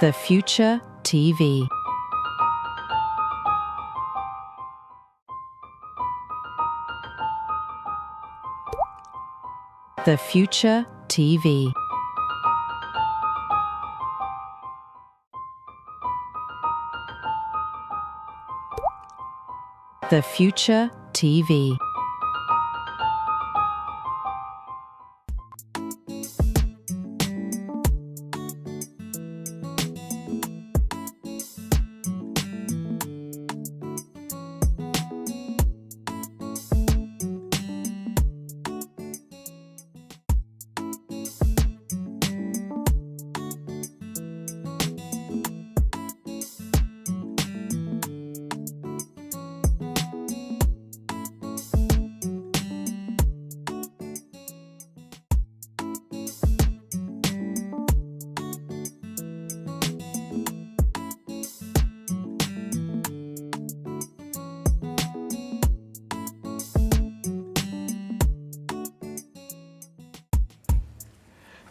The Future TV. The Future TV. The Future TV.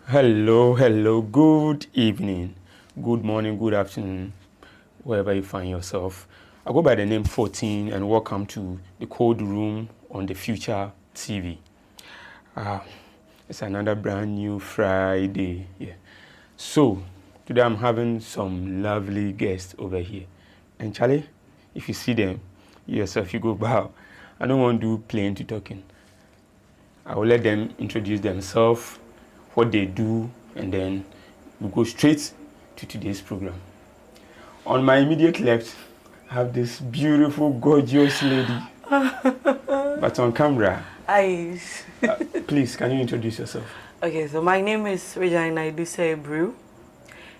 Hello, good evening, good morning, good afternoon, wherever you find yourself. I go by the name 14 and welcome to the Code Room on the Future TV. It's another brand new Friday. Yeah. So, today I'm having some lovely guests over here. And Charlie, if you see them, yourself, you go bow. I don't want to do plain to talking. I will let them introduce themselves, what they do, and then we go straight to today's program. On my immediate left, I have this beautiful, gorgeous lady. But on camera, please, can you introduce yourself? Okay, so my name is Regina Iduse Brew.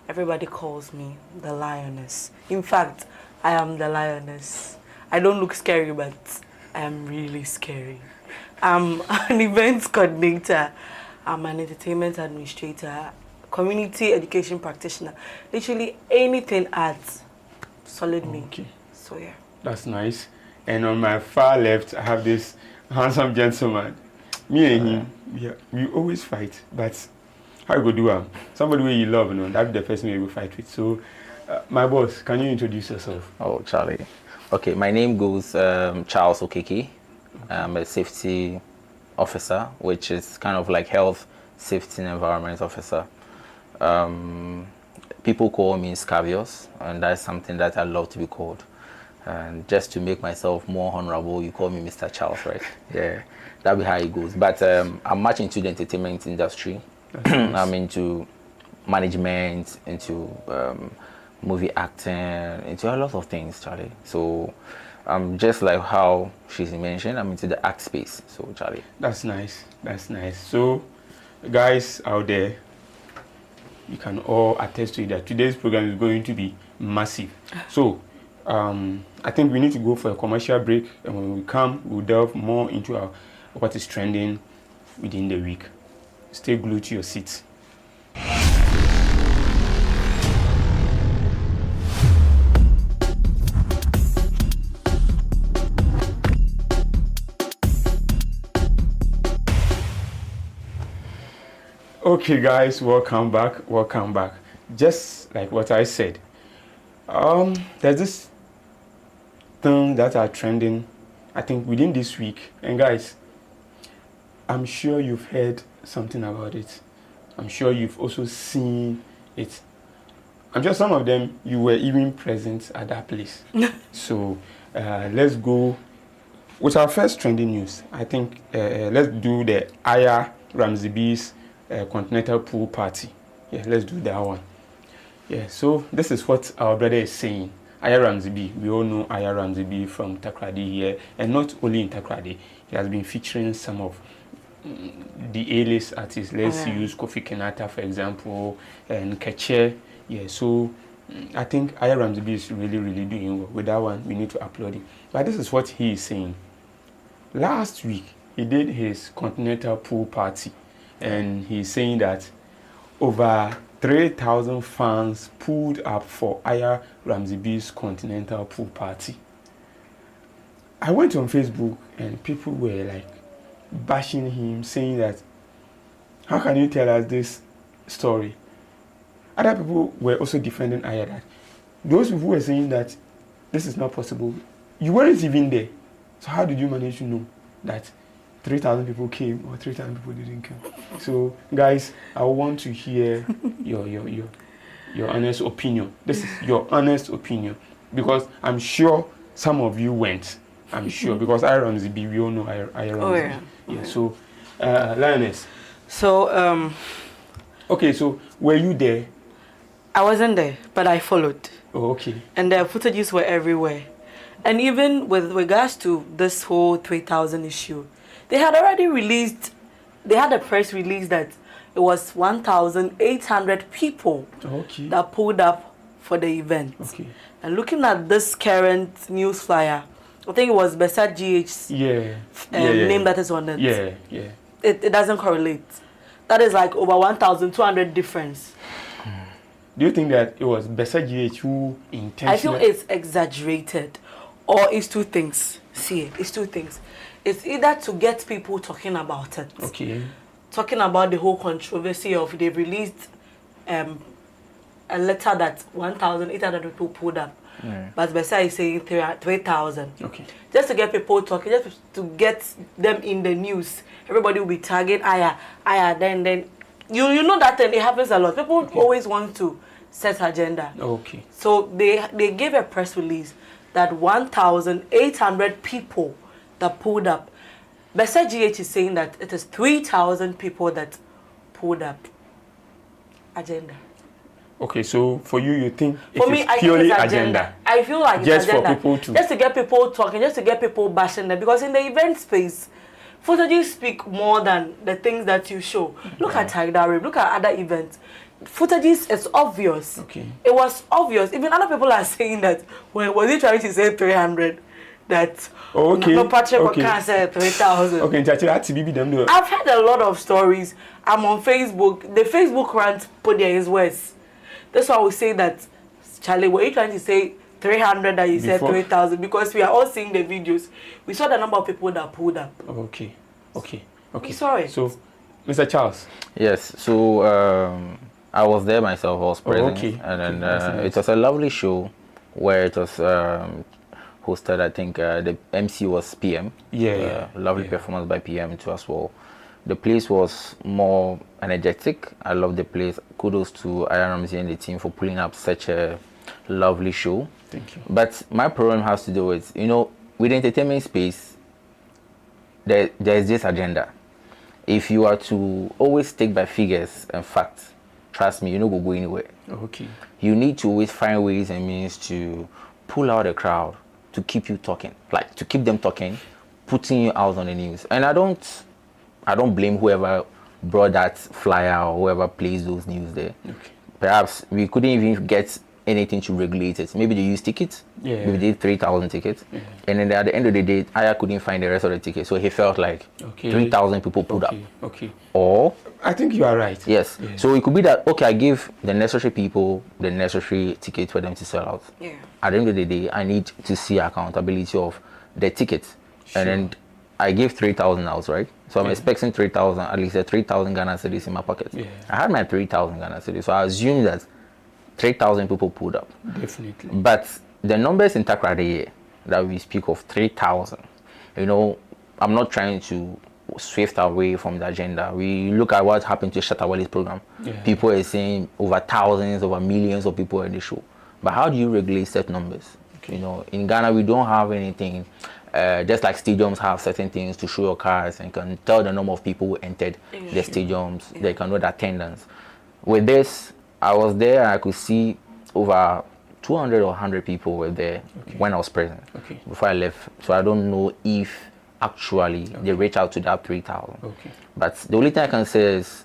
Everybody calls me the Lioness. In fact, I am the Lioness. I don't look scary, but I am really scary. I'm an events coordinator. I'm an entertainment administrator, community education practitioner. Literally anything arts, solid me. Okay. So yeah. That's nice. And on my far left, I have this handsome gentleman. Me and him, we always fight, but how you go do somebody who you love, you know, that's the person you will fight with. So, my boss, can you introduce yourself? Oh, Charlie. Okay, my name goes Charles Okeke. I'm a safety officer, which is kind of like health, safety, and environment officer. People call me Scavious, and that's something that I love to be called. And just to make myself more honorable, you call me Mr. Charles, right? Yeah, that'll be how it goes. But I'm much into the entertainment industry. Nice. I'm into management, into movie acting, into a lot of things, Charlie. So just like how she's mentioned, I'm into the act space. So, Charlie. That's nice. That's nice. So, guys out there, you can all attest to it that today's program is going to be massive. So, I think we need to go for a commercial break, and when we come, we'll delve more into what is trending within the week. Stay glued to your seats. Okay, guys, welcome back. Just like what I said, there's this thing that are trending, I think, within this week. And guys, I'm sure you've heard something about it. I'm sure you've also seen it. I'm sure some of them, you were even present at that place. So let's go with our first trending news. I think let's do the Aya Ramsey B's Continental Pool Party. Yeah, let's do that one. Yeah, so this is what our brother is saying. Aya Ramsey B. We all know Aya Ramsey B from Takoradi here, and not only in Takoradi. He has been featuring some of the A-list artists. Let's use Kofi Kenata, for example, and Keche. Yeah, so I think Aya Ramsey B is really doing well. With that one, we need to applaud him. But this is what he is saying. Last week, he did his Continental Pool Party. And he's saying that over 3,000 fans pulled up for Aya Ramsey B's Continental Pool Party. I went on Facebook and people were like bashing him, saying that, how can you tell us this story? other people were also defending Aya that those who were saying that this is not possible, you weren't even there. So how did you manage to know that 3,000 people came or 3,000 people didn't come? So guys, I want to hear your honest opinion. This is your honest opinion, because I'm sure some of you went. I'm sure, because Iron ZB, we all know Iron Oh, yeah. Yeah. So, Lioness. So, Okay, so were you there? I wasn't there, but I followed. Oh, okay. And the footages were everywhere. And even with regards to this whole 3,000 issue, they had already released, they had a press release that it was 1,800 people Okay. that pulled up for the event. Okay. And looking at this current news flyer, I think it was Besat GH's Yeah. name that is on it. Yeah. It doesn't correlate. That is like over 1,200 difference. Do you think that it was Besa GH who intentionally? I feel it's exaggerated, or it's two things. See, it's two things. It's either to get people talking about it, Okay. talking about the whole controversy of they released a letter that 1,800 people pulled up, but Besa is saying 3,000. Okay. Just to get people talking, just to get them in the news. Everybody will be tagging Aya, then. You know that thing, it happens a lot. People always want to set agenda. Okay. So they gave a press release that 1,800 people that pulled up. Besa GH is saying that it is 3,000 people that pulled up. Agenda. Okay, so for you think For it me, is I purely think it's agenda. I feel like Just it's agenda. for people to... Just to get people talking, just to get people bashing them. Because in the event space, footages speak more than the things that you show. Look at Haidari, look at other events. Footages is obvious. Okay. It was obvious. Even other people are saying that, well, was he trying to say 300? That no Patrick can't say 3,000. Okay, that's BB them do. I've heard a lot of stories. I'm on Facebook. The Facebook rant put there his words. That's why we say that, Charlie, were you trying to say 300 that you said 3,000? Because we are all seeing the videos. We saw the number of people that pulled up. Okay. We saw it. So, Mr. Charles. Yes, so I was there myself, I was present. Okay. And then it was a lovely show where it was hosted, I think the MC was PM. Lovely performance by PM too as well. The place was more energetic. I love the place. Kudos to Aya Ramsey and the team for pulling up such a lovely show. Thank you. But my problem has to do with, with the entertainment space, there is this agenda. If you are to always stick by figures and facts, trust me, you're not going to go anywhere. Okay. You need to always find ways and means to pull out the crowd, to keep you talking, like to keep them talking, putting you out on the news. And I don't blame whoever brought that flyer or whoever plays those news there. Okay. Perhaps we couldn't even get anything to regulate it. Maybe they used tickets. Yeah. Maybe they did 3,000 tickets. Yeah. And then at the end of the day, Aya couldn't find the rest of the tickets. So he felt like 3,000 people pulled up. Okay. Or I think you are right. Yes. Yeah. So it could be that, okay, I give the necessary people the necessary ticket for them to sell out. Yeah. At the end of the day, I need to see accountability of the tickets. Sure. And then I gave 3,000 out, right? So I'm expecting 3,000, at least 3,000 Ghana cedis in my pocket. Yeah. I had my 3,000 Ghana cedis, so I assumed that 3,000 people pulled up. Definitely. But the numbers in Takrady that we speak of, 3,000, I'm not trying to swift away from the agenda. We look at what happened to Shatawali's program. Yeah. People are saying over thousands, over millions of people in the show. But how do you regulate set numbers? Okay. In Ghana, we don't have anything. Just like stadiums have certain things to show your cards and can tell the number of people who entered the stadiums. Yeah. They can know the attendance. With this, I was there and I could see over 200 or 100 people were there when I was present before I left. So I don't know if actually they reach out to that 3,000. Okay. But the only thing I can say is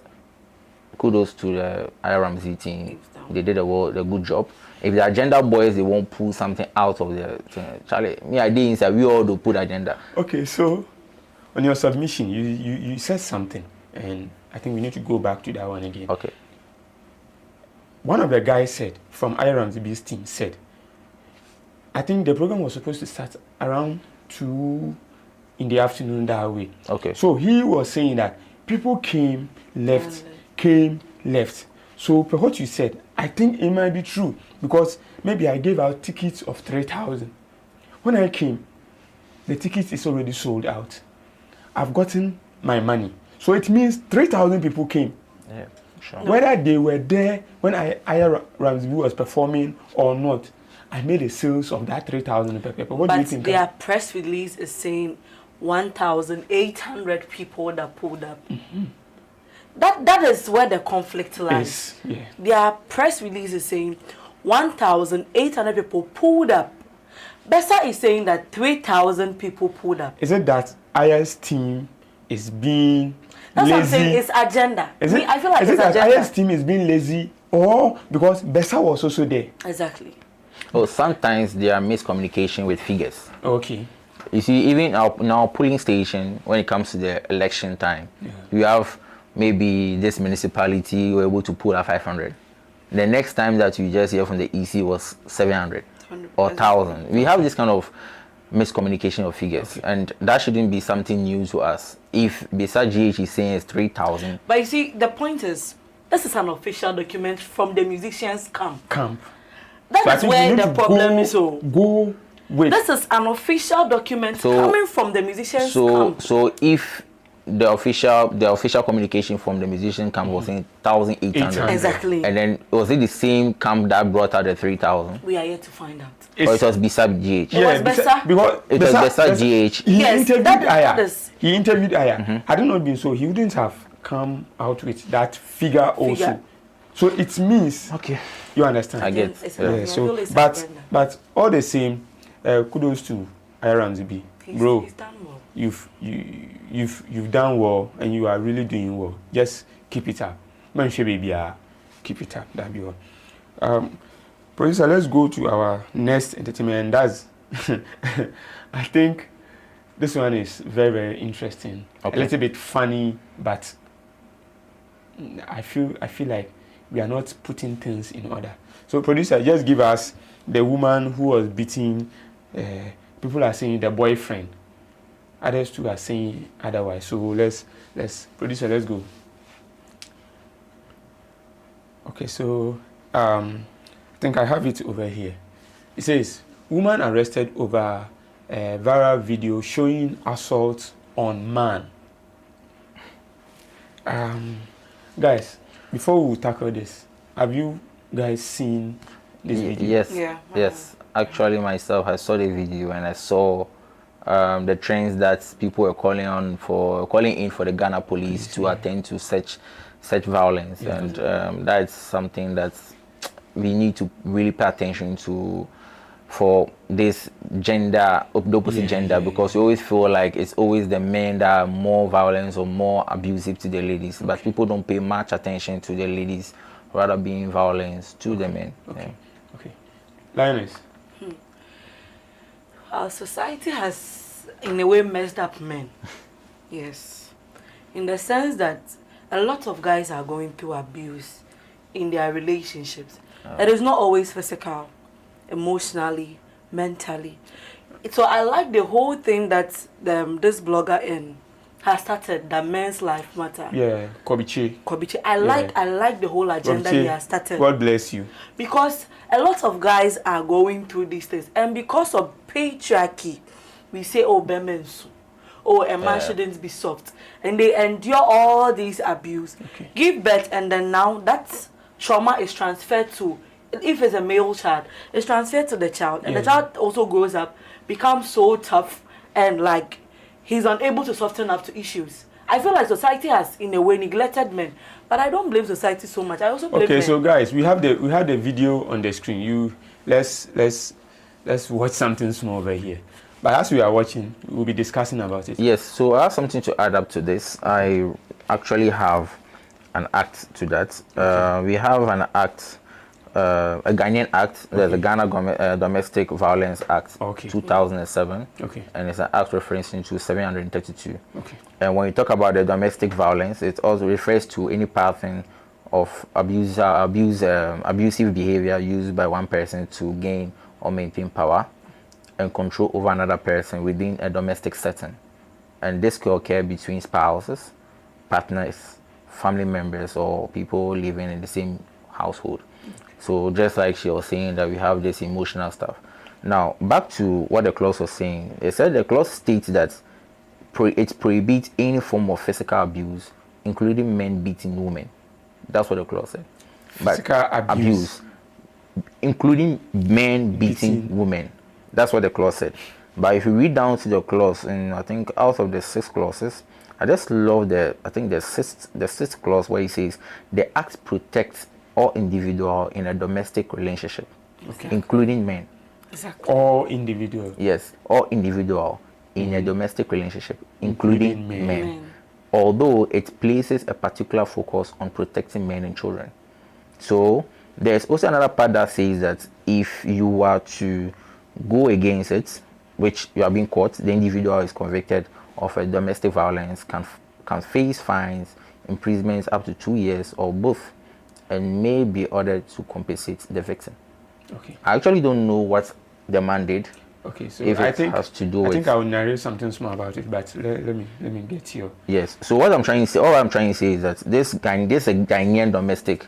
kudos to the Aya Ramsey team. They did a good job. If the agenda boys, they won't pull something out of the Charlie, me I did inside, we all do put agenda. Okay, so on your submission, you said something, and I think we need to go back to that one again. Okay. One of the guys said, from Aya Ramsey's team, said, I think the program was supposed to start around 2 in the afternoon that way. Okay. So he was saying that people came, left. So per what you said, I think it might be true because maybe I gave out tickets of 3,000. When I came, the ticket is already sold out. I've gotten my money. So it means 3,000 people came. Yeah, sure. Whether they were there when Aya Ramsey was performing or not, I made a sales of that 3,000 per paper. What do you think? But their press release is saying 1,800 people that pulled up. Mm-hmm. That is where the conflict lies. Yes, yeah. Their press release is saying 1,800 people pulled up. Bessa is saying that 3,000 people pulled up. Is it that Aya's team is being That's lazy? what I'm saying. It's agenda. I feel like is it's it that agenda. Aya's team is being lazy or because Bessa was also there? Exactly. Oh, sometimes there are miscommunication with figures. Okay. You see, even our polling station, when it comes to the election time, you have maybe this municipality were able to pull out 500. The next time that you just hear from the EC was 700 or 1,000. We have this kind of miscommunication of figures, and that shouldn't be something new to us. If Besa GH is saying it's 3,000. But you see, the point is, this is an official document from the musicians' camp. That So I is think where we need the to problem is. So go with. this is an official document coming from the musicians' camp. So if the official communication from the musician camp was saying 1,800, Exactly. and then was it the same camp that brought out the 3,000, We are yet to find out. or it was Besa GH? It was Besa. Because It was Besa GH. He Yes, interviewed that Aya. is- He interviewed Aya. Had it not been so, he wouldn't have come out with that figure also. So it means, Okay. you understand? I get. It's Yeah. I Yeah, so, feel it's but agenda. but all the same, kudos to Aya Ramsey B. He's Bro, done well. you've done well and you are really doing well. Just keep it up. Man, baby, keep it up. That be all. Producer, let's go to our next entertainment, and that's I think this one is very, very interesting. Okay. A little bit funny, but I feel like we are not putting things in order. So, producer, just give us the woman who was beating. People are saying the boyfriend. Others too are saying otherwise. So let's producer, let's go. Okay, so I think I have it over here. It says, woman arrested over a viral video showing assault on man. Guys, before we tackle this, have you guys seen this video? Yes. Yeah. Yes. Actually, myself, I saw the video and I saw the trends that people were calling in for the Ghana police to attend to such violence, and that's something that we need to really pay attention to for this gender, the opposite gender, because we always feel like it's always the men that are more violent or more abusive to the ladies, but people don't pay much attention to the ladies, rather being violent to the men. Okay. Okay. Lioness. Our society has, in a way, messed up men. Yes. In the sense that a lot of guys are going through abuse in their relationships. It is not always physical, emotionally, mentally. So I like the whole thing that this blogger has started, that men's life matter. Yeah, Kobiche. I like the whole agenda he has started. God bless you. Because a lot of guys are going through these things, and because of patriarchy, we say, oh, bemensu, oh, a man shouldn't be soft, and they endure all these abuse, give birth, and then now that trauma is transferred to, if it's a male child, it's transferred to the child, and the child also grows up, becomes so tough, and like he's unable to soften up to issues. I feel like society has, in a way, neglected men, but I don't blame society so much. I also blame men. So guys, we have the video on the screen. Let's watch something small over here. But as we are watching, we'll be discussing about it. Yes, so I have something to add up to this. I actually have an act to that. We have an act, a Ghanaian act, the Ghana Domestic Violence Act, 2007. Okay. And it's an act referencing to 732. Okay. And when you talk about the domestic violence, it also refers to any pattern of abusive behavior used by one person to gain or maintain power and control over another person within a domestic setting. And this could occur between spouses, partners, family members, or people living in the same household. So just like she was saying that we have this emotional stuff. Now back to what the clause was saying. It said the clause states that it prohibits any form of physical abuse, including men beating women. That's what the clause said. Physical abuse, including men beating women. That's what the clause said. But if you read down to the clause, and I think out of the 6 clauses, I just love the sixth clause where it says the act protects all individual in a domestic relationship, including men. Exactly. all individual. Yes, all individual in a domestic relationship, including Including men. Men. Although it places a particular focus on protecting men and children. So there's also another part that says that if you are to go against it, which you are being caught, the individual is convicted of a domestic violence, can face fines, imprisonment up to 2 years or both, and may be ordered to compensate the victim. Okay. I actually don't know what the man did. Okay. So If I it think has to do I with- think I will narrate something small about it, but let me get your. Yes. So what I'm trying to say, all I'm trying to say is that this a Ghanaian domestic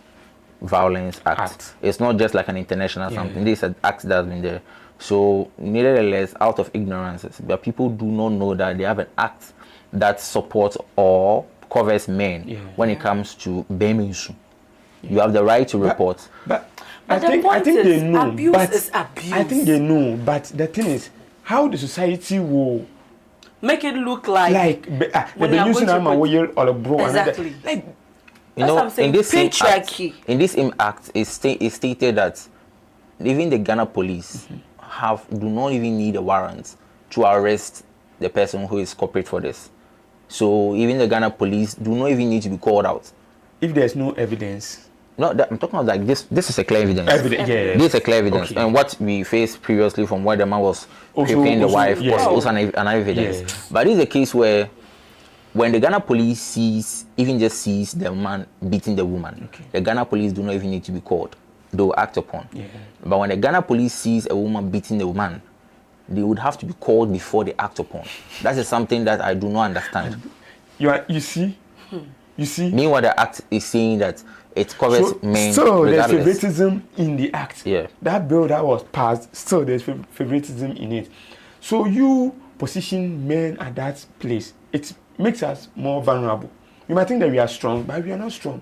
violence act. It's not just like an international something. This is an act that's been there. So nevertheless, out of ignorance, but people do not know that they have an act that supports or covers men when it comes to beminsu. You have the right to report. But But I the think point they is, know. abuse but is abuse. I think they know. But the thing is, how the society will Make it look like when they you are using going to them a or a bro. Exactly. Like You That's know, what I'm saying, in this same patriarchy. act, in this same act, it stated that even the Ghana police do not even need a warrant to arrest the person who is culprit for this. So even the Ghana police do not even need to be called out. if there's no evidence. No, I'm talking about like this. This is a clear evidence. Yeah. This is a clear evidence, Okay. and what we faced previously from where the man was Also- raping the also- wife yeah. was also an evidence. Yeah. But this is a case where, when the Ghana police sees the man beating the woman, the Ghana police do not even need to be called; they will act upon. Yeah. But when the Ghana police sees a woman beating the woman, they would have to be called before they act upon. That is something that I do not understand. You see. Meanwhile, the act is saying that it covers men So there's regardless. favoritism in the act. Yeah. That bill that was passed, still there's favoritism in it. So you position men at that place, it makes us more vulnerable. You might think that we are strong, but we are not strong.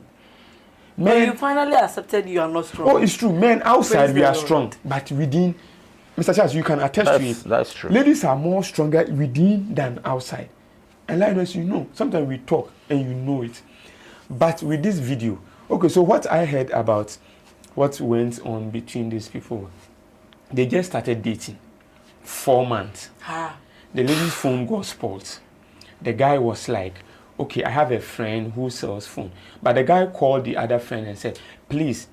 But you Men, finally accepted you are not strong. oh, it's true. Men outside Praise we the are Lord. strong, but within, Mr. Charles, you can attest to it. That's true. Ladies are more stronger within than outside. And like us, you know, sometimes we talk and you know it. But with this video, okay, so what I heard about what went on between these people, they just started dating 4 months. The lady's phone got spoiled. The guy was like, okay, I have a friend who sells phone. But the guy called the other friend and said, please,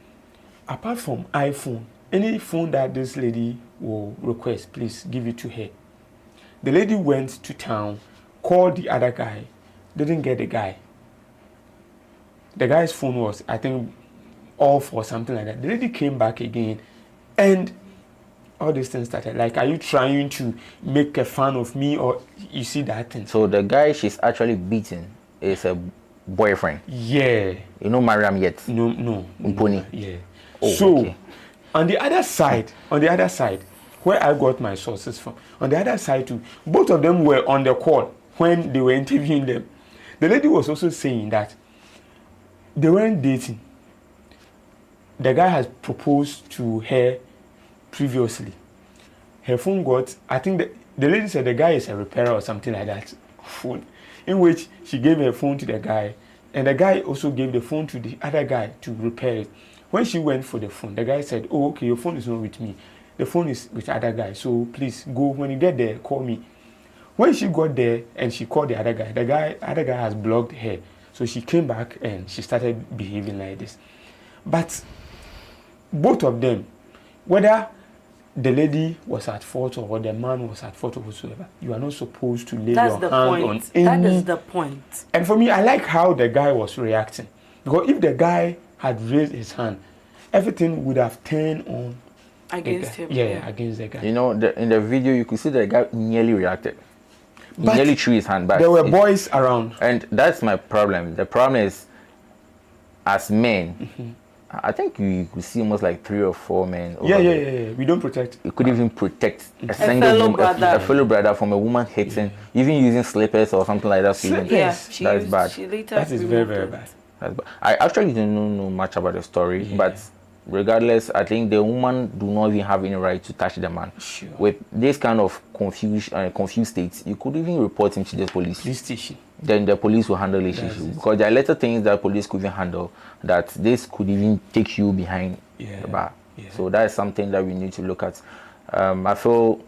apart from iPhone, any phone that this lady will request, please give it to her. The lady went to town, called the other guy, didn't get the guy. The guy's phone was, I think, off or something like that. The lady came back again, and all these things started. Like, are you trying to make a fun of me, or you see that thing? So the guy she's actually beating is a boyfriend. Yeah. You know Mariam yet? No. Mponi. Yeah. Oh, so, okay. on the other side, where I got my sources from, on the other side too, both of them were on the call when they were interviewing them. The lady was also saying that they weren't dating. The guy has proposed to her previously. Her phone got, I think the lady said the guy is a repairer or something like that. Phone, in which she gave her phone to the guy, and the guy also gave the phone to the other guy to repair it. When she went for the phone, the guy said, oh, okay, your phone is not with me. The phone is with other guy, so please go. When you get there, call me. When she got there and she called the other guy has blocked her. So she came back and she started behaving like this. But both of them, whether the lady was at fault or the man was at fault or whatsoever, you are not supposed to lay That's your the hand point. on any. That is the point. And for me, I like how the guy was reacting. Because if the guy had raised his hand, everything would have turned on Against the him. guy. Yeah, against the guy. You know, in the video you could see the guy nearly reacted. He But nearly threw his hand back. There were boys around. And that's my problem. The problem is, as men, I think you could see almost like 3 or 4 men. Yeah. We don't protect. You could even protect a single fellow woman, brother. a fellow brother from a woman hitting, even using slippers or something like that. Slippers? Yeah, Yes, that's bad. She later That is very, removed very it. bad. That's bad. I actually don't know much about the story, but regardless, I think the woman do not even have any right to touch the man. Sure. With this kind of confused states, you could even report him to the police. Police station. Then the police will handle this issue, because there are little things that police could even handle that this could even take you behind the bar. Yeah. So that is something that we need to look at. I feel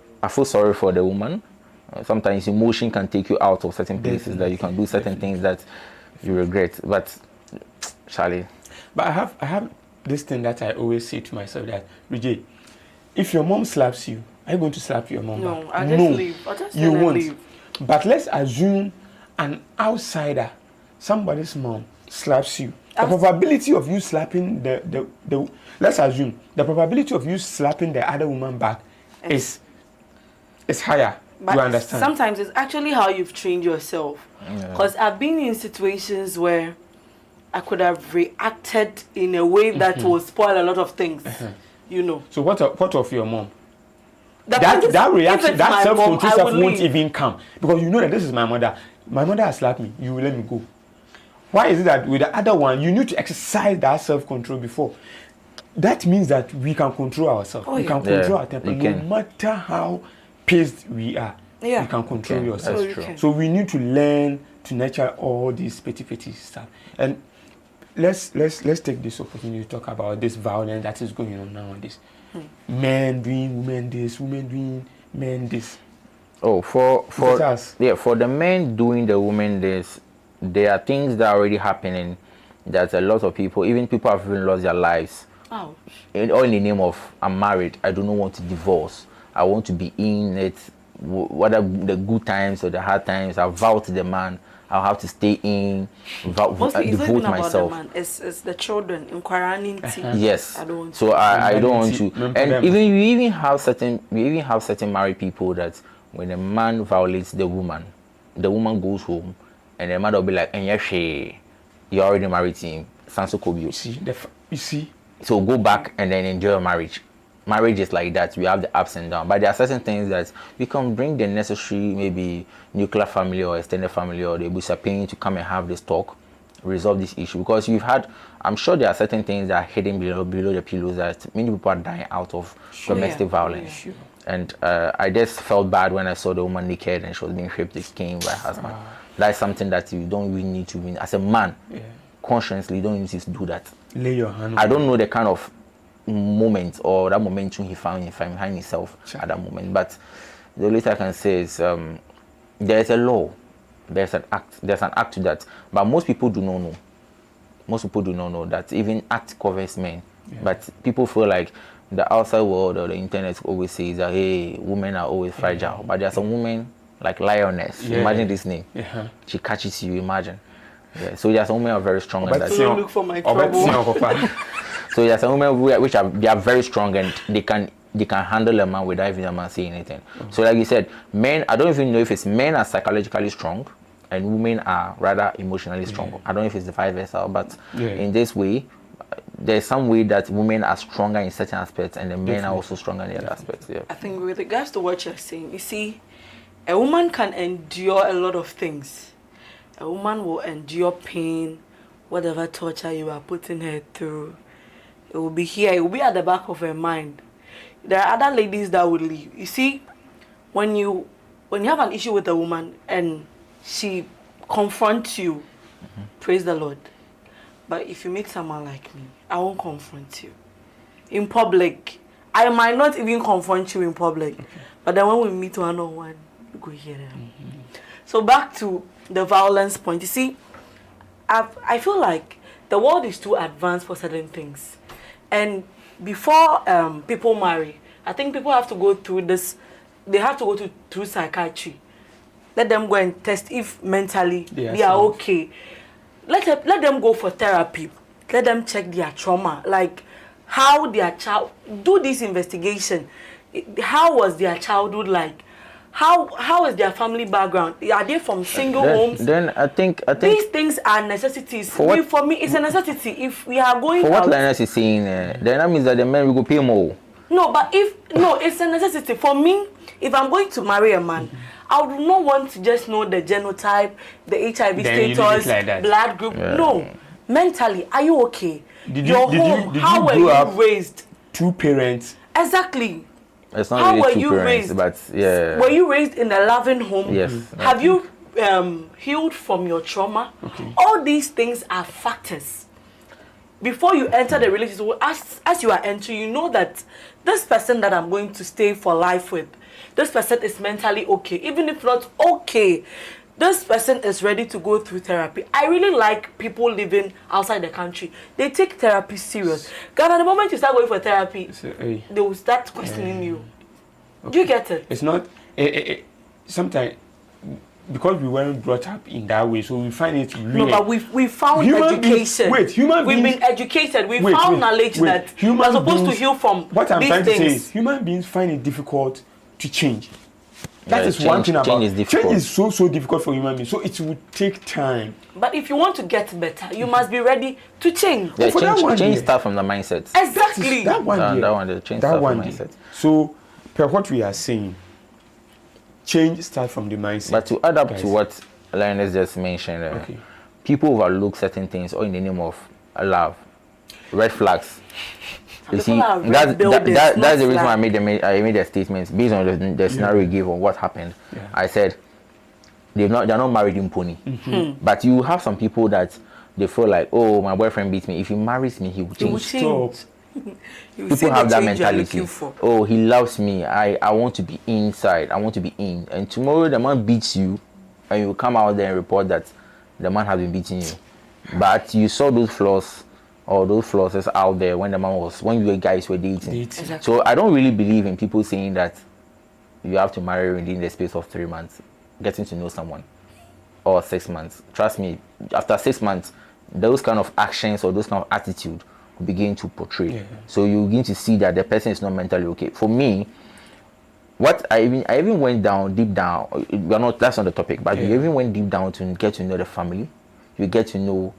sorry for the woman. Sometimes emotion can take you out of certain places that you can do certain things that you regret. But Charlie, But I have this thing that I always say to myself that, Vijay, if your mom slaps you, are you going to slap your mom No, back? I just leave. I just you let her won't. leave. But let's assume an outsider, somebody's mom, slaps you. The probability of you slapping the let's assume the probability of you slapping the other woman back is higher. But you understand? sometimes it's actually how you've trained yourself. Because I've been in situations where I could have reacted in a way that will spoil a lot of things. You know. So what of your mom? The point is, That if reaction, it's that my self-control mom, I stuff will won't leave. even come, because you know that this is my mother. My mother has slapped me. You will let me go. Why is it that with the other one you need to exercise that self-control before? That means that we can control ourselves. We can control our temper, no matter how pissed we are. Yeah. You can control yourself. That's true. So we need to learn to nurture all these petty stuff. And let's take this opportunity to talk about this violence that is going on nowadays. Men doing women this, women doing men this. Oh, for us. the men doing the women this, there are things that are already happening that a lot of people, even people have even lost their lives. Ouch. All in the name of, I'm married, I do not want to divorce, I want to be in it, whether the good times or the hard times, I vow to the man, I'll have to stay in, Mostly it's not devote even myself. about the man. It's the children in quarantine. Yes. I don't want to. So I don't want to. Remember And them. we even have certain married people that when a man violates the woman goes home, and the man will be like, "And you're already married to him. Sanso Kobio." You see. So go back and then enjoy your marriage. Marriage is like that. We have the ups and downs, but there are certain things that we can bring the necessary, maybe nuclear family or extended family or the Busapin to come and have this talk, resolve this issue. Because I'm sure there are certain things that are hidden below the pillows that many people are dying out of domestic violence. Sure. And I just felt bad when I saw the woman naked and she was being raped again by her husband. That's something that you don't really need to win. As a man, consciously, you don't need to do that. Lay your hand on I don't know the kind of moment or that momentum he found behind himself at that moment. But the only thing I can say is there's a law, there's an act to that. But most people do not know. Most people do not know that even act covers men. But people feel like the outside world or the internet always says that, hey, women are always fragile. But there are some women like Lioness. Imagine this name. She catches you, imagine. So there are some women who are very strong. Don't look for my trouble. So there are some women which are very strong and they can handle a man without even a man saying anything. So like you said, men, I don't even know if it's men are psychologically strong and women are rather emotionally strong. I don't know if it's the vice versa, but in this way, there's some way that women are stronger in certain aspects and the men are also stronger in the other aspects. Yeah. I think with regards to what you're saying, you see, a woman can endure a lot of things. A woman will endure pain, whatever torture you are putting her through. It will be here, it will be at the back of her mind. There are other ladies that will leave. You see, when you have an issue with a woman and she confronts you, praise the Lord. But if you meet someone like me, I won't confront you. In public, I might not even confront you in public. But then when we meet one-on-one, you go hear them. So back to the violence point. You see, I feel like the world is too advanced for certain things. And before people marry, I think people have to go through this. They have to go through psychiatry. Let them go and test if mentally they are okay. Let them go for therapy. Let them check their trauma. Like how their child, do this investigation. How was their childhood like? How is their family background? Are they from single homes? Then I think These things are necessities. For me, it's a necessity. If we are going for out, what Linus is saying, then that means that the men will go pay more. No, but it's a necessity. For me, if I'm going to marry a man, I would not want to just know the genotype, the HIV Then status, like that. blood group. Yeah. No. Mentally, are you okay? Did Your you home, how were grow you up raised? 2 parents? Exactly. It's not How really were 2 you parents, raised? but yeah. Were you raised in a loving home? Yes. Have you healed from your trauma? Okay. All these things are factors. Before you enter the relationship, as you are entering, you know that this person that I'm going to stay for life with, this person is mentally okay. Even if not okay, this person is ready to go through therapy. I really like people living outside the country. They take therapy serious. Ghana, the moment you start going for therapy, Hey. they will start questioning you. Do you get it? It's not. Sometimes because we weren't brought up in that way, so we find it really. No, but we found Human beings- education. human We've beings- been educated. We found knowledge that we're supposed to heal from What I'm these trying things. to say is, human beings find it difficult to change. That Yeah, is one thing about change is difficult. Change is so difficult for human beings. So it will take time. But if you want to get better, you must be ready to change. Yeah, for that one change year. start from the mindset. Exactly. That one. That year. one, the change That start one. from year. mindset. So, per what we are saying, change starts from the mindset. But to add up guys. to what Lioness just mentioned, Okay. people overlook certain things all in the name of love. Red flags. You see, people are that's red buildings, that's not the reason why flag. I made the statements based on the scenario we gave on what happened. Yeah. I said they're not married in pony, but you have some people that they feel like, oh, my boyfriend beats me. If he marries me, he will You will change. change. Stop. You will see People have the that change you are mentality. looking for. Oh, he loves me. I want to be inside. I want to be in. And tomorrow the man beats you, and you come out there and report that the man has been beating you. But you saw those flaws, or those flaws out there when you guys were dating. Exactly. So I don't really believe in people saying that you have to marry within the space of 3 months, getting to know someone, or 6 months. Trust me, after 6 months, those kind of actions or those kind of attitude will begin to portray. Yeah. So you begin to see that the person is not mentally okay. For me, what I even went down deep down. That's not the topic, but Yeah. you even went deep down to get to know the family. You get to know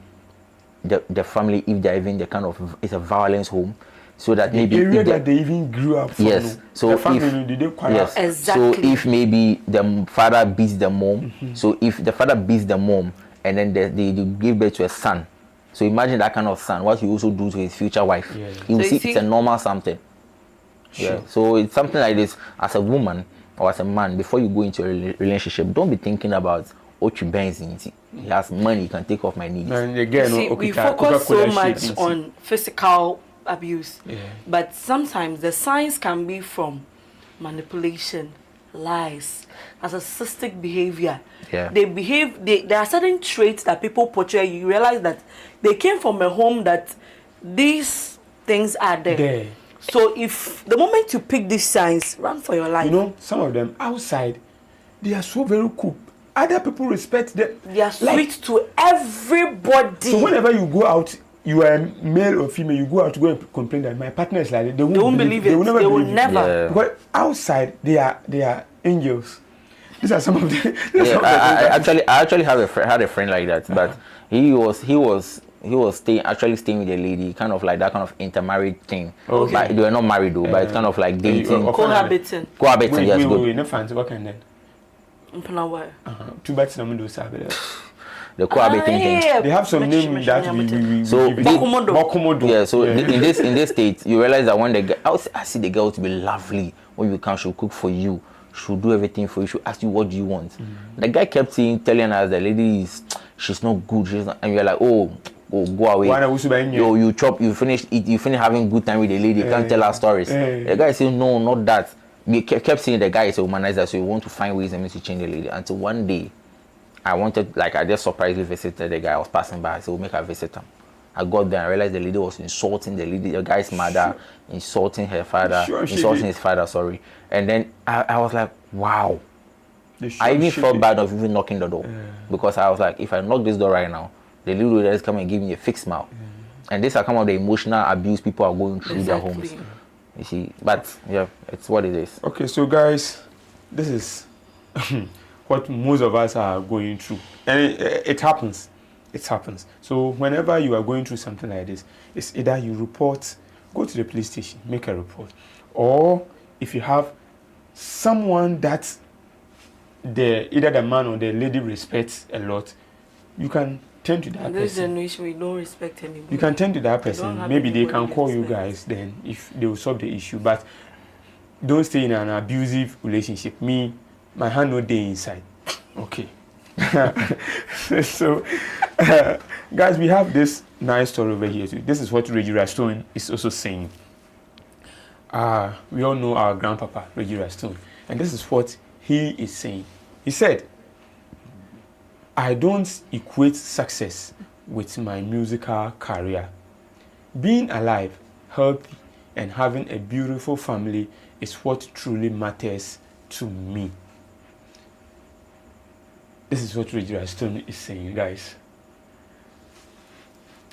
the family, if they're even the kind of, it's a violence home, so that The maybe area if they- that they even grew up from. Yes. no. So the family, if- did they quite yes. Exactly. So if maybe the father beats the mom, so if the father beats the mom and then they give birth to a son, so imagine that kind of son, what he also do to his future wife. Yeah. He will So you see it's see- a normal something. Yeah. Sure. So it's something like this. As a woman or as a man, before you go into a relationship, don't be thinking about Ochi Benzin. He has money, he can take off my needs. And again, See, we Coca- focus so Coca-Cola much shit. on physical abuse, Yeah. but sometimes the signs can be from manipulation, lies, narcissistic behavior. Yeah. There are certain traits that people portray. You realize that they came from a home that these things are there. There. So if the moment you pick these signs, run for your life. You know, some of them outside, they are so very cool. Other people respect them. They are sweet to everybody. So whenever you go out, you are male or female, you go out to go and complain that my partner is like that. They won't believe it. They will never They will believe it. never. Yeah. Because outside, they are angels. These are some of the. Yeah, I actually had a friend like that, but he was staying with a lady, kind of like that kind of intermarried thing. Okay. But they were not married though, but it's kind of like dating, Cohabiting. cohabiting. Yes, good. No fans, what can then? Mpanawa. Two bats, I'm do sabe. The cohabiting thing. They have some name that we So we- Bokomodo. Bokomodo. Yeah, so in this state, you realize that when the girl, I see the girl to be lovely. When you come, she'll cook for you. She'll do everything for you. She'll ask you, what do you want? The guy kept telling us the lady she's not good. She's not, and you're like, oh, go away. Why not we should buy new? Yo, you finish having good time with the lady. You can't tell her stories. The guy said, no, not that. We kept saying the guy is a womanizer, so you want to find ways and to change the lady. Until one day, I just surprisingly visited the guy. I was passing by, so we'll make her visit him. I got there and realized the lady was insulting the guy's mother, insulting her father, Sure she insulting did. his father, sorry. And then I was like, wow. They I even should felt be. bad of even knocking the door. Because I was like, if I knock this door right now, the little lady just come and give me a fixed smile. And these are some of the emotional abuse people are going through their homes. Exactly. You see, but yeah, it's what it is. Okay, so guys, this is what most of us are going through. And it happens. It happens. So whenever you are going through something like this, it's either you report, go to the police station, make a report. Or if you have someone that either the man or the lady respects a lot, you can turn to that In this person. generation, we don't respect anybody. You can turn to that don't person. have Maybe they anybody can call you respect. guys then if they will solve the issue. But don't stay in an abusive relationship. Me, my hand no day inside. Okay. So, guys, we have this nice story over here too. This is what Reggie Rastone is also saying. We all know our grandpapa, Reggie Rastone. And this is what he is saying. He said, I don't equate success with my musical career. Being alive, healthy, and having a beautiful family is what truly matters to me. This is what Reggie Rastone is saying, guys.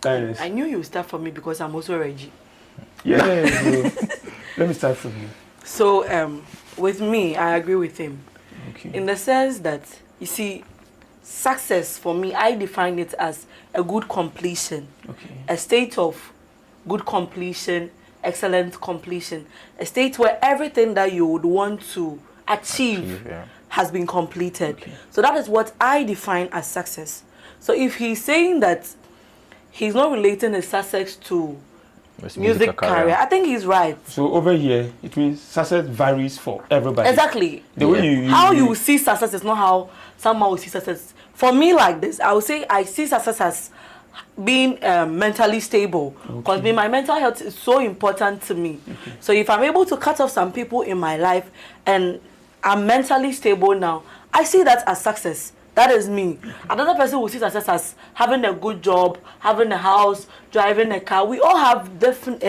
I knew you would start from me because I'm also Reggie. Yeah, bro. Let me start from you. So, with me, I agree with him. Okay. In the sense that, you see, success for me, I define it as a good completion. Okay. A state of good completion, excellent completion. A state where everything that you would want to achieve yeah. has been completed. Okay. So that is what I define as success. So if he's saying that he's not relating his success to It's music career, I think he's right. So over here, it means success varies for everybody. Exactly. The way you How you see success is not how someone will see success. For me, like this, I would say I see success as being mentally stable, because my mental health is so important to me. So if I'm able to cut off some people in my life and I'm mentally stable now, I see that as success. That is me. Another person will see success as having a good job, having a house, driving a car. We all have different,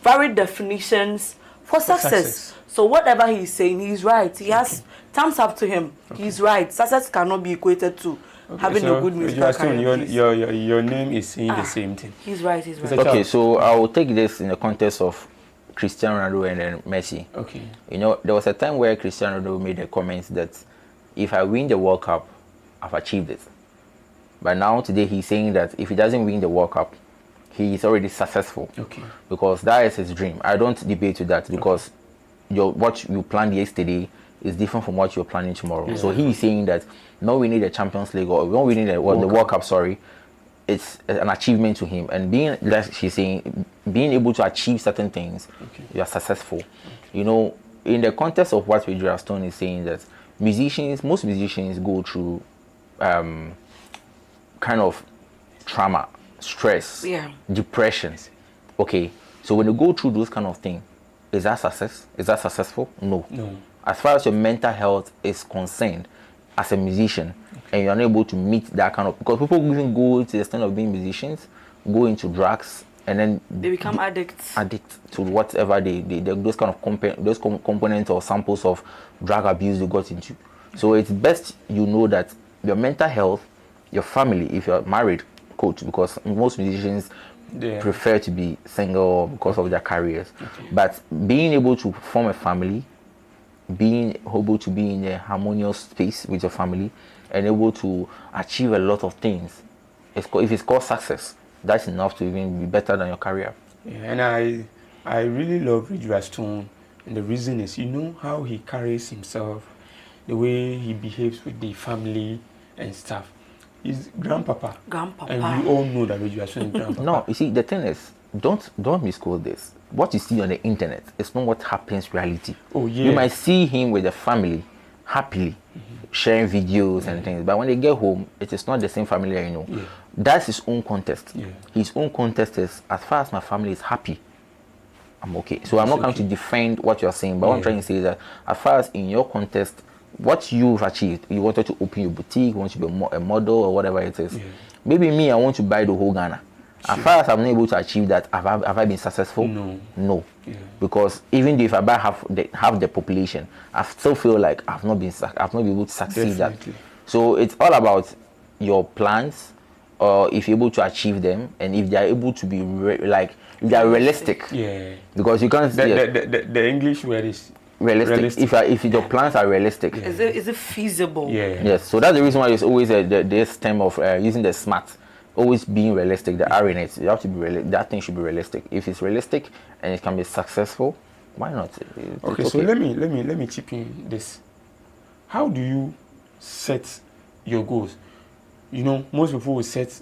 varied definitions for success. So whatever he's saying, he's right. He has thumbs up to him. He's right. Success cannot be equated to having a good musical career. Your name is saying the same thing. He's right. He's right. Okay. Okay, so I will take this in the context of Cristiano Ronaldo and then Messi. Okay. You know, there was a time where Cristiano Ronaldo made a comment that if I win the World Cup, I've achieved it. But now today he's saying that if he doesn't win the World Cup, he is already successful. Okay. Because that is his dream. I don't debate with that because what you planned yesterday is different from what you're planning tomorrow. So he is saying that not winning the Champions League or not winning the World Cup, it's an achievement to him. And being, like she's saying, being able to achieve certain things, you are successful. You know, in the context of what Reggie Rastone is saying, that most musicians go through kind of trauma, stress, depression. Okay, so when you go through those kind of things, is that success? Is that successful? No. As far as your mental health is concerned, as a musician, and you're unable to meet that kind of, because people even go to the extent of being musicians, go into drugs, and then they become addicts to whatever those kind of components or samples of drug abuse they got into. So it's best you know that your mental health, your family, if you're married, coach, because most musicians prefer to be single because of their careers. But being able to form a family, being able to be in a harmonious space with your family, and able to achieve a lot of things, if it's called success, that's enough to even be better than your career. Yeah, and I really love Reggie Rastone, and the reason is, you know how he carries himself, the way he behaves with the family and stuff. He's grandpapa. And we all know that Reggie Rastone is grandpapa. No, you see, the thing is, don't misquote this. What you see on the internet is not what happens reality. Oh yeah. You might see him with the family, happily, sharing videos and things, but when they get home, it is not the same family I know. That's his own context. His own context is, as far as my family is happy, I'm okay. So I'm not going to defend what you're saying, but what I'm trying to say is that as far as in your context, what you've achieved, you wanted to open your boutique, you want to be a model or whatever it is. Maybe me, I want to buy the whole Ghana. As far as I'm not able to achieve that, have I been successful? No. Because even if I buy half the population, I still feel like I've not been able to succeed that. So it's all about your plans, or if you're able to achieve them, and if they are able to be if they are realistic. Yeah. Because you can't. The English word is realistic. If your plans are realistic. Yeah. Is it feasible? Yeah. Yes. So that's the reason why it's always this term of using the SMART, always being realistic. The R in it, you have to be that thing should be realistic. If it's realistic and it can be successful, why not? Okay. So let me chip in this. How do you set your goals? You know, most people will set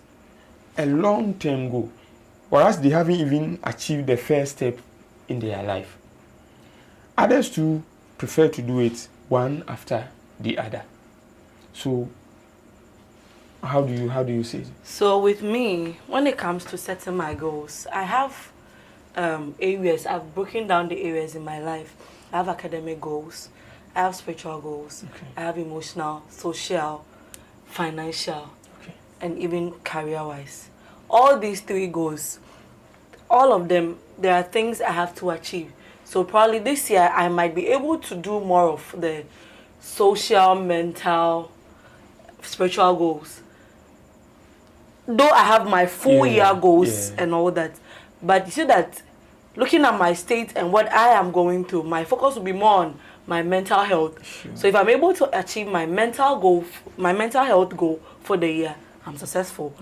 a long-term goal, whereas they haven't even achieved the first step in their life. Others too prefer to do it one after the other. So how do you say it? So with me, when it comes to setting my goals, I have areas. I've broken down the areas in my life. I have academic goals, I have spiritual goals, I have emotional, social, financial, and even career-wise. All these 3 goals, all of them, there are things I have to achieve. So probably this year I might be able to do more of the social, mental, spiritual goals. Though I have my full year goals and all that, but you see that looking at my state and what I am going through, my focus will be more on my mental health. Sure. So if I'm able to achieve my mental health goal for the year, I'm successful.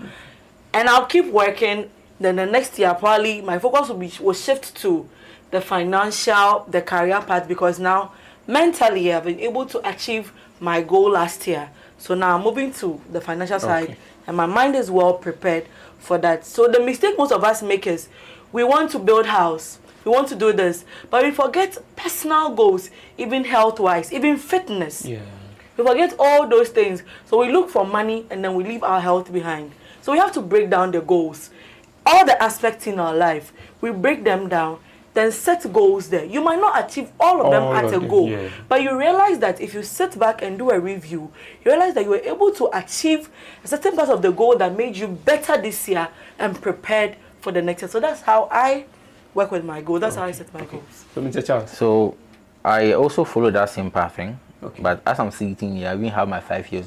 And I'll keep working. Then the next year, probably my focus will shift to the financial, the career part, because now mentally I've been able to achieve my goal last year. So now I'm moving to the financial side, and my mind is well prepared for that. So the mistake most of us make is we want to build house, we want to do this, but we forget personal goals, even health-wise, even fitness. Yeah. We forget all those things. So we look for money and then we leave our health behind. So we have to break down the goals. All the aspects in our life, we break them down, then set goals there. You might not achieve all of them at a go, but you realize that if you sit back and do a review, you realize that you were able to achieve a certain part of the goal that made you better this year and prepared for the next year. So that's how I work with my goals. That's how I set my goals. So, Mr. Charles. So I also follow that same pathing. Okay. But as I'm sitting here, I even have my 5 years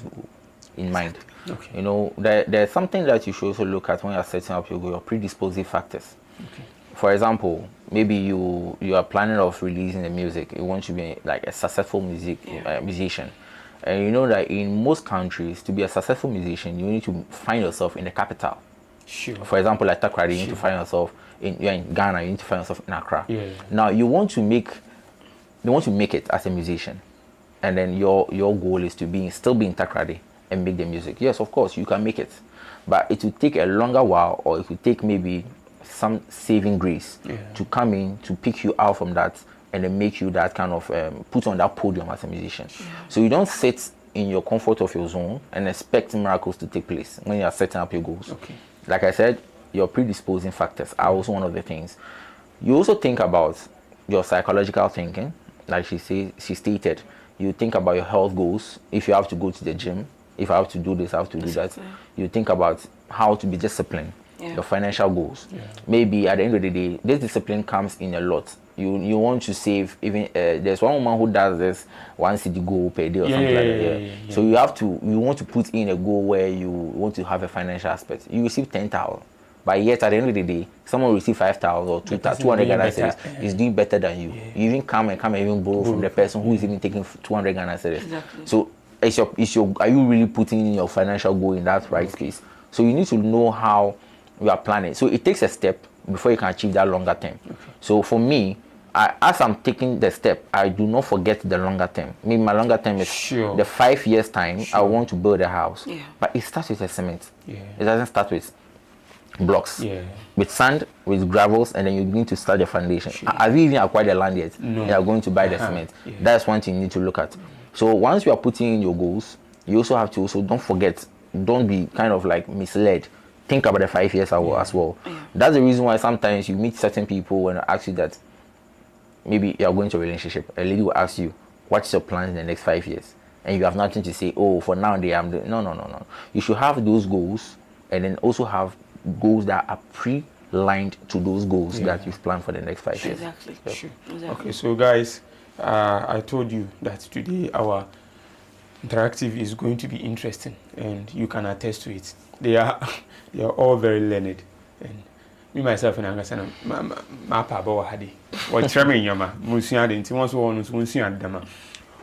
in mind. Okay. You know, there's something that you should also look at when you're setting up your goal, your predisposing factors. Okay. For example, maybe you are planning of releasing the music. You want to be like a successful musician. And you know that in most countries, to be a successful musician, you need to find yourself in the capital. Sure. For example, like Takrady, you need to find yourself in Ghana, you need to find yourself in Accra. Yeah. Now you want to make it as a musician, and then your goal is to still be in Takrady and make the music. Yes, of course, you can make it, but it will take a longer while, or it will take maybe some saving grace to come in to pick you out from that and then make you that kind of put on that podium as a musician. So you don't sit in your comfort of your zone and expect miracles to take place when you are setting up your goals. Okay. Like I said, your predisposing factors are also one of the things. You also think about your psychological thinking, like she stated. You think about your health goals. If you have to go to the gym, if I have to do this, I have to do that. You think about how to be disciplined. Your financial goals. Maybe at the end of the day, this discipline comes in a lot. You want to save even there's one woman who does this once a goal per day or something like that. So you want to put in a goal where you want to have a financial aspect. You receive 10,000, but yet at the end of the day, someone will receive 5,000 or 200 Ghana cedis is doing better than you. You even come and even borrow from the person who is even taking 200 Ghana cedis. So are you really putting in your financial goal in that right space? So you need to know how you are planning. So it takes a step before you can achieve that longer term. So for me, as I'm taking the step, I do not forget the longer term. Maybe my longer term is the 5 years time. I want to build a house, but it starts with a cement. It doesn't start with blocks. With sand, with gravels, and then you begin to start the foundation. Have you even acquired the land yet? No. You are going to buy the cement. That's one thing you need to look at. So once you are putting in your goals, you also have to don't forget, don't be kind of like misled. Think about the 5 years as well. That's the reason why sometimes you meet certain people and ask you that maybe you are going to a relationship. A lady will ask you, what's your plans in the next 5 years? And you have nothing to say, oh, for now they am doing. No. You should have those goals and then also have goals that are pre-lined to those goals that you've planned for the next 5 years. Exactly. Okay, so guys, I told you that today our interactive is going to be interesting and you can attest to it. They are all very learned, and me myself and Angasana, my papa had or Treming Yama, Musia, the Timos one, Musia Dama.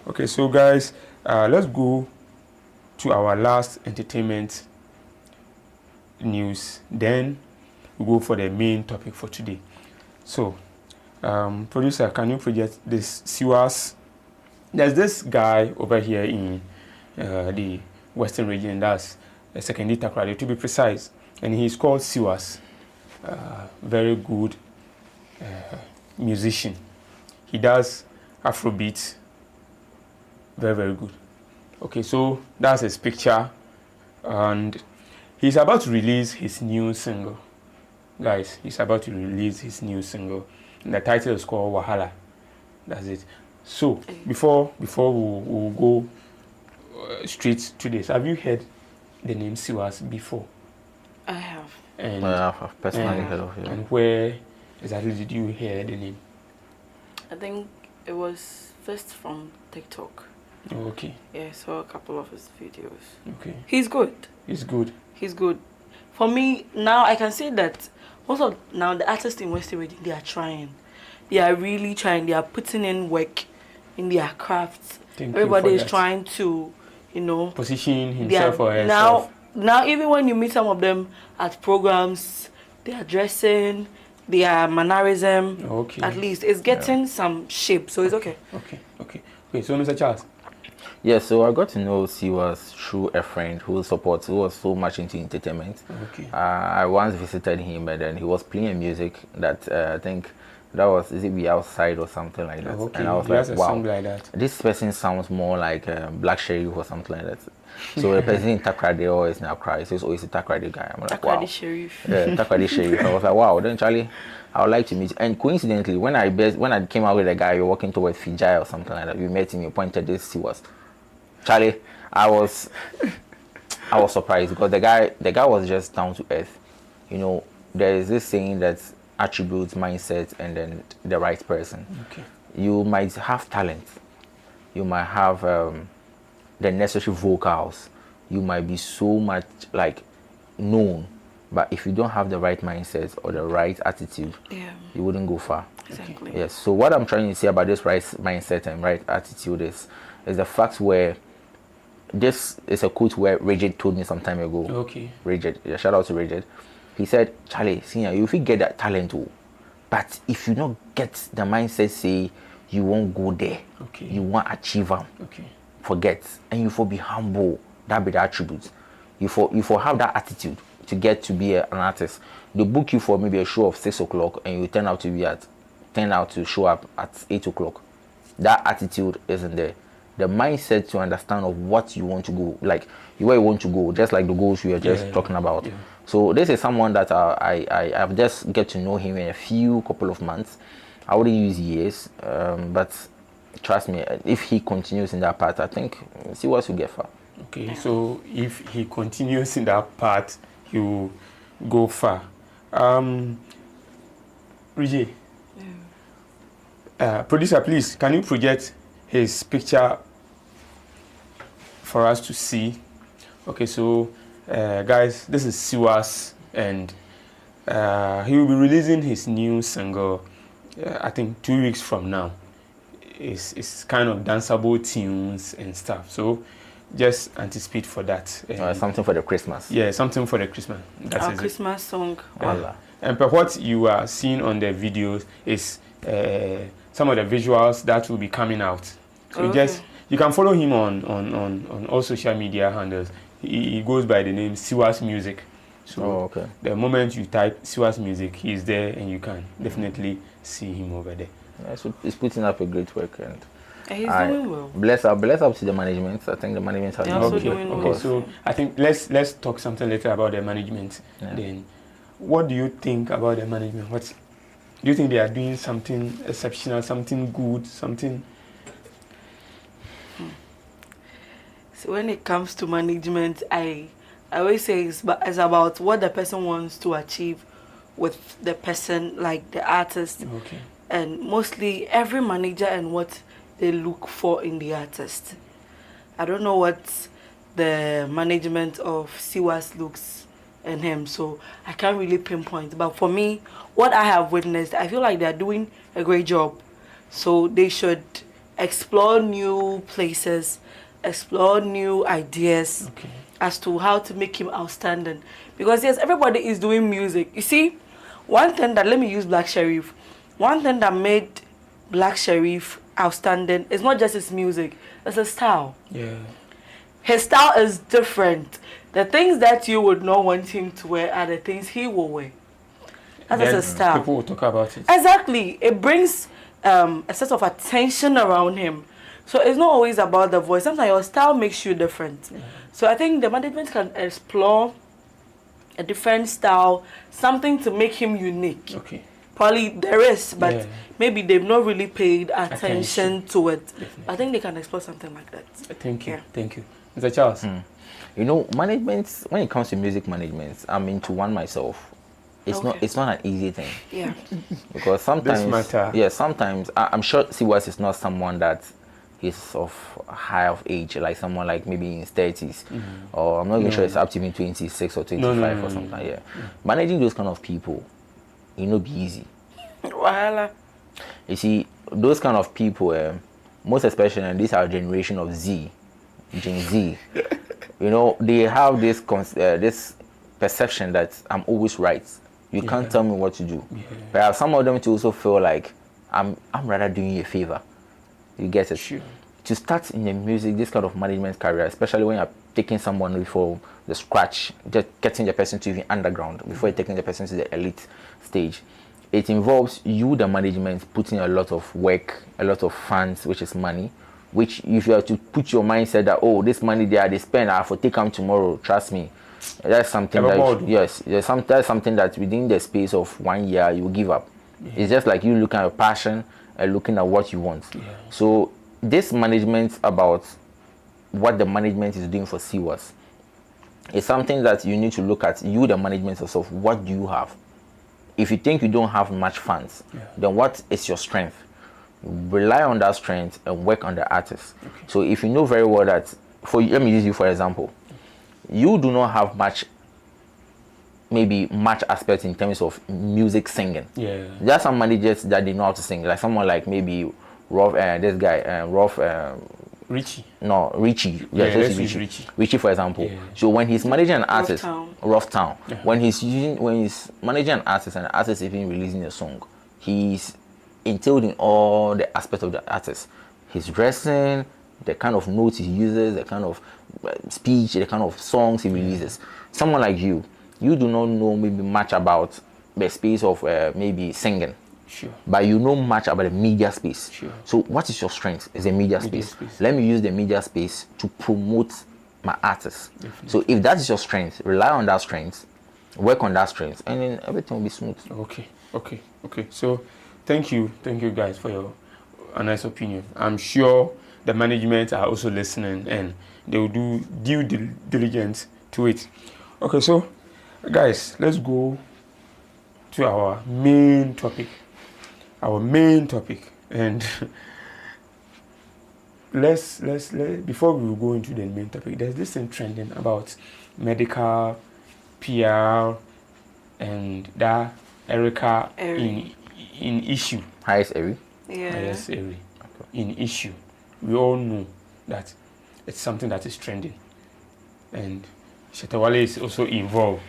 Okay, so guys, let's go to our last entertainment news. Then we go for the main topic for today. So, producer, can you project this Siwas? There's this guy over here in the Western region, that's Secondary Takoradi to be precise, and he's called Siwas. Very good musician. He does Afrobeat. Very, very good. Okay, so that's his picture, and he's about to release his new single. Guys, he's about to release his new single. And the title is called Wahala. That's it. So, before we'll go straight to this, have you heard the name Siwas before? I have. And, I've personally heard of it. And where exactly did you hear the name? I think it was first from TikTok. Oh, okay. Yeah, I saw a couple of his videos. Okay. He's good. It's good. He's good. For me, now I can say that most of now the artists in Western region, they are trying. They are really trying. They are putting in work in their crafts. Everybody is trying to, position himself or herself. Now even when you meet some of them at programs, they are dressing, their mannerism. Okay. At least it's getting some shape, so it's okay. Okay. So Mr. Charles. Yeah, so I got to know Siwas through a friend who was so much into entertainment. Okay. I once visited him, and then he was playing music that I think that was, is it Be Outside or something like that? Okay. And I was like, wow, like that. This person sounds more like Black Sheriff or something like that. So the person in Takoradi always now cries. He's always a Takoradi guy. I'm like, wow. Takoradi Sheriff. Yeah, Takoradi Sheriff. I was like, wow. Then Charlie, I would like to meet you. And coincidentally, when I came out with a guy, you're walking towards Fijai or something like that, we met him. You pointed this. He was Charlie. I was surprised because the guy was just down to earth. There is this saying that attributes mindset and then the right person. Okay. You might have talent. You might have the necessary vocals. You might be so much known, but if you don't have the right mindset or the right attitude, you wouldn't go far. Exactly. Yes. So what I'm trying to say about this right mindset and right attitude is the fact where this is a quote where Rigid told me some time ago. Okay. Rigid. Yeah, shout out to Rigid. He said, Charlie, senior, you will get that talent too, but if you don't get the mindset, say you won't go there. Okay. You won't achieve them. Okay. Forget, and you for be humble. That be the attribute. You for have that attitude to get to be an artist. They book you for maybe a show of 6 o'clock, and you turn out to show up at 8 o'clock. That attitude isn't there. The mindset to understand of what you want to go, like where you want to go, just like the goals we were just talking about. Yeah. So this is someone that I've just get to know him in a couple of months. I wouldn't use years, but trust me, if he continues in that path, I think Siwas will get far. Okay, so if he continues in that path, he will go far. Rigi, producer, please, can you project his picture for us to see? Okay, so guys, this is Siwas, and he will be releasing his new single, I think 2 weeks from now. It's kind of danceable tunes and stuff, so just anticipate for that. Something for the Christmas. Yeah, something for the Christmas. That's our Christmas song. And what you are seeing on the videos is some of the visuals that will be coming out. So you can follow him on all social media handles. He goes by the name Siwas Music. So the moment you type Siwas Music, he's there, and you can definitely see him over there. Yeah, so he's putting up a great work, and he's doing well. Bless up to the management. I think the management has also doing well. Okay, so I think let's talk something later about the management. Yeah. Then, what do you think about the management? What do you think they are doing? Something exceptional, something good, something? So when it comes to management, I always say it's about what the person wants to achieve with the person, like the artist. Okay. And mostly every manager and what they look for in the artist. I don't know what the management of Siwas looks in him, so I can't really pinpoint. But for me, what I have witnessed, I feel like they're doing a great job. So they should explore new places, explore new ideas as to how to make him outstanding. Because yes, everybody is doing music. You see, one thing that, let me use Black Sherif, one thing that made Black Sherif outstanding is not just his music, it's his style. Yeah. His style is different. The things that you would not want him to wear are the things he will wear. That's Then his style. people will talk about it. Exactly. It brings a sense of attention around him. So it's not always about the voice. Sometimes your style makes you different. So I think the management can explore a different style, something to make him unique. Okay. Probably there is, but Yeah. maybe they've not really paid attention to it. Definitely. I think they can explore something like that. Thank you. Yeah. Thank you. Mr. Charles. You know, management, when it comes to music management, I'm into one myself. Okay. It's not an easy thing. Yeah. Because sometimes, matter. yeah, sometimes I'm sure Siwas is not someone that is of high of age, like someone like maybe in his 30s, or I'm not even sure it's up to even 26 or 25 or something. Yeah, managing those kind of people, it not be easy. Voila. You see, those kind of people, most especially, and this our generation of Z, Gen Z, you know, they have this this perception that I'm always right. You can't tell me what to do. But some of them to also feel like I'm rather doing you a favor. You get it? Sure. To start in the music, this kind of management career, especially when you're taking someone before the scratch, just getting the person to even underground before you're taking the person to the elite stage, it involves you, the management, putting a lot of work, a lot of funds, which is money, which if you have to put your mindset that, oh, this money they spend, I have to take them tomorrow, trust me. That's something that's something that within the space of 1 year you will give up. It's just like you looking at your passion and looking at what you want. So this management about what the management is doing for Siwas is something that you need to look at. You, the management yourself, what do you have? If you think you don't have much funds, then what is your strength? Rely on that strength and work on the artist. So if you know very well that, let me use you for example, you do not have much aspect in terms of music singing. There are some managers that they know how to sing, like someone like maybe Richie. No, Richie. Let's use Richie. Richie, for example. So when he's managing an artist, Rough Town. Yeah. When he's managing an artist and the artist is even releasing a song, he's entailed in all the aspects of the artist. His dressing, the kind of notes he uses, the kind of speech, the kind of songs he releases. Someone like you do not know maybe much about the space of maybe singing. Sure. But you know much about the media space. Sure. So what is your strength? Is the media space. Let me use the media space to promote my artists. Definitely. So if that is your strength, rely on that strength, work on that strength, and then everything will be smooth. Okay. So thank you guys for your honest opinion. I'm sure the management are also listening and they will do due diligence to it. Okay, so guys, let's go to our main topic. And let's before we go into the main topic, there's this thing trending about medical PR and that Erica in issue. Highest Eri. Yes, Eri. In issue. We all know that it's something that is trending. And Shatta Wale is also involved.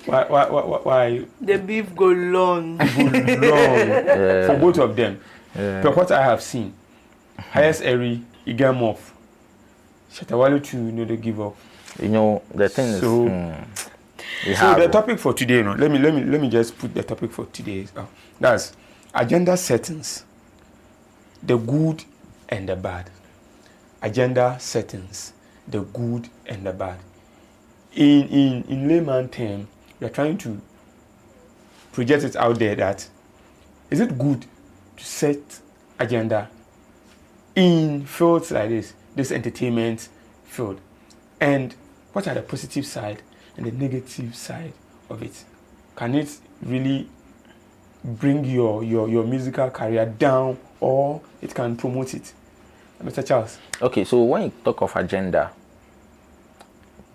Why? The beef go long. For both of them. But what I have seen, highest Eri, he get off. Shatta Wale too, they give up. You know the thing is. So the topic for today, let me just put the topic for today. That's agenda settings, the good and the bad. Agenda settings, the good and the bad. In layman term, we are trying to project it out there that is it good to set agenda in fields like this entertainment field, and what are the positive side and the negative side of it? Can it really bring your musical career down, or it can promote it? Mr. Charles. Okay, so when you talk of agenda,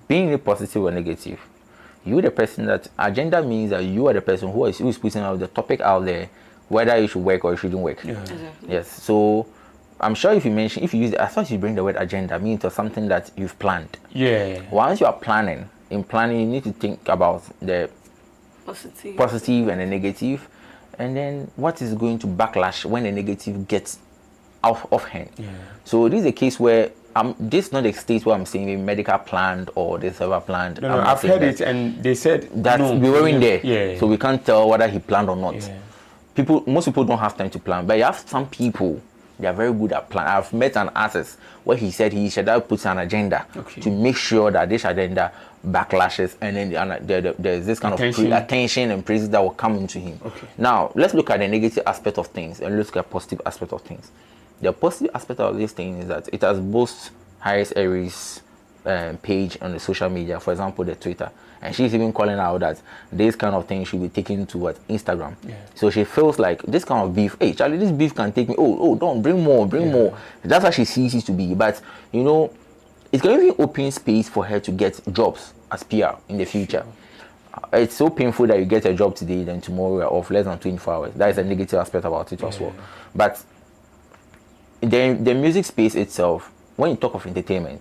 being it positive or negative, you the person that agenda means that you are the person who is putting out the topic out there, whether you should work or you shouldn't work. Yeah. Exactly. Yes. So I'm sure if you use, I thought you bring the word agenda, means it's something that you've planned. Yeah. Once you are planning, you need to think about the positive and the negative, and then what is going to backlash when the negative gets off hand. Yeah. So this is a case where this is not a state where I'm saying a medical planned or this ever planned. No, I've heard it, and they said that no, we weren't there. Yeah. So we can't tell whether he planned or not. Yeah. Most people don't have time to plan, but you have some people, they are very good at plan. I've met an artist where he said he should have put an agenda to make sure that this agenda backlashes, and then there's this kind of attention and praises that will come into him. Okay. Now, let's look at the negative aspect of things and let's look at positive aspect of things. The positive aspect of this thing is that it has boosted Harris Aries page on the social media, for example, the Twitter. And she's even calling out that this kind of thing should be taken to Instagram. Yeah. So she feels like this kind of beef, hey, Charlie, this beef can take me, don't, bring more. That's how she sees it to be. But, you know, it's going to be open space for her to get jobs as PR in the future. It's so painful that you get a job today, then tomorrow you're off less than 24 hours. That is a negative aspect about it as well. But the music space itself, when you talk of entertainment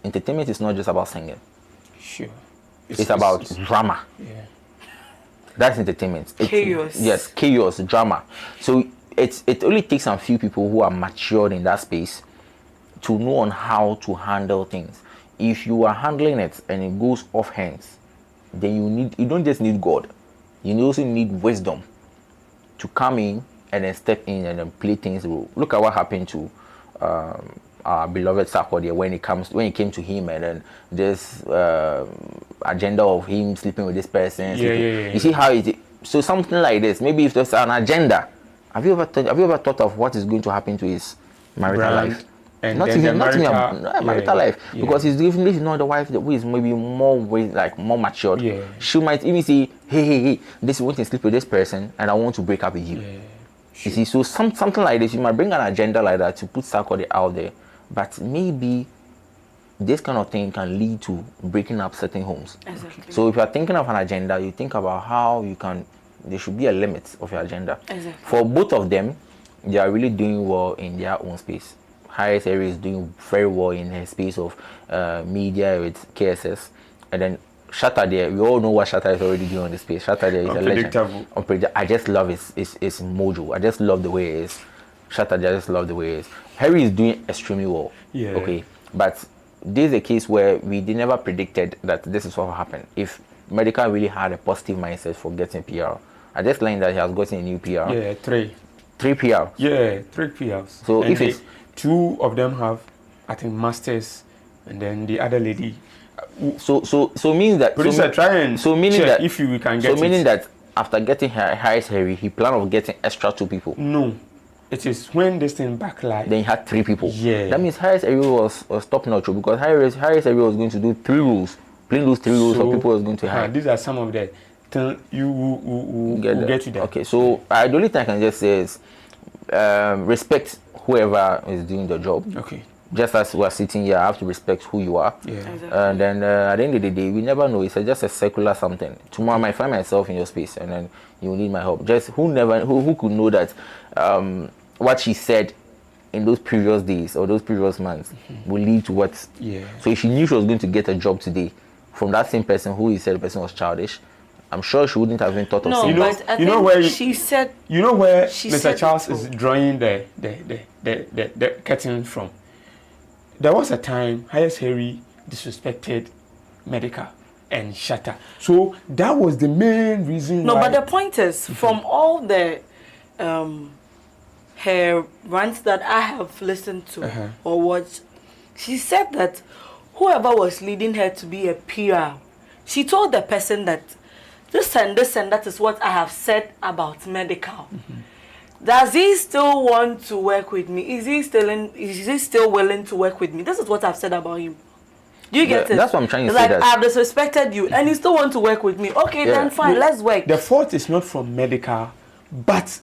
is not just about singing. Sure. It's about drama. Yeah. That's entertainment. Chaos. Yes, chaos, drama. So it only takes a few people who are matured in that space to know on how to handle things. If you are handling it and it goes off hands, then you don't just need God. You also need wisdom to come in and then step in and then play things. Look at what happened to our beloved Sarkodie when it came to him, and then this agenda of him sleeping with this person. Yeah. You see how it. So something like this. Maybe if there's an agenda, have you ever thought of what is going to happen to his marital life? And not even marital life, yeah. Because he's definitely not the wife who is maybe more matured. Yeah. She might even say, hey, this want to sleep with this person, and I want to break up with you. Yeah. You see, so something like this, you might bring an agenda like that to put Sarkodie out there, but maybe this kind of thing can lead to breaking up certain homes. Exactly. So if you are thinking of an agenda, you think about how there should be a limit of your agenda. Exactly. For both of them, they are really doing well in their own space. Harris Aries is doing very well in her space of media with KSS, and then Shatta there, we all know what Shatta is already doing on the space. Shatta there is a legend. I just love his mojo. I just love the way it is. Shatta, I just love the way it is. Harry is doing extremely well. Yeah. Okay, but this is a case where we never predicted that this is what will happen. If Medical really had a positive mindset for getting PR, I just learned that he has gotten a new PR. Yeah, 3 PR. Yeah, 3 PRs. So and if it's 2 of them have, I think, masters, and then the other lady. So means that. Producer, try and meaning check that if you can get. So meaning that after getting Harris Harry, he planned on getting extra 2 people. No, it is when this thing backlight. Then he had 3 people. Yeah. That means Harris Harry was top notch, because Harris Harry was going to do 3 rules. Playing those 3 rules, so people was going to have. These are some of the things you will get to that. Okay, so the only thing I can just say is respect whoever is doing the job. Okay. Just as we are sitting here, I have to respect who you are. Yeah. Exactly. And then at the end of the day, we never know. It's just a secular something. Tomorrow I might find myself in your space, and then you will need my help. Just who could know that what she said in those previous days or those previous months will lead to what? Yeah. So if she knew she was going to get a job today from that same person who said the person was childish, I'm sure she wouldn't have even thought of saying. But I think where she said. You know where She Mr. said Charles it is drawing the curtain from. There was a time Harris Harry disrespected Medical and Shatta. So that was the main reason No, why. but the point is, from all the her rants that I have listened to or watched, she said that whoever was leading her to be a PR, she told the person that this and that is what I have said about Medical. Does he still want to work with me? Is he still willing to work with me? This is what I've said about him. Do you get it? That's what I'm trying to it's say. Like, I've disrespected you and you still want to work with me. Okay, then fine, let's work. The fault is not from Medical, but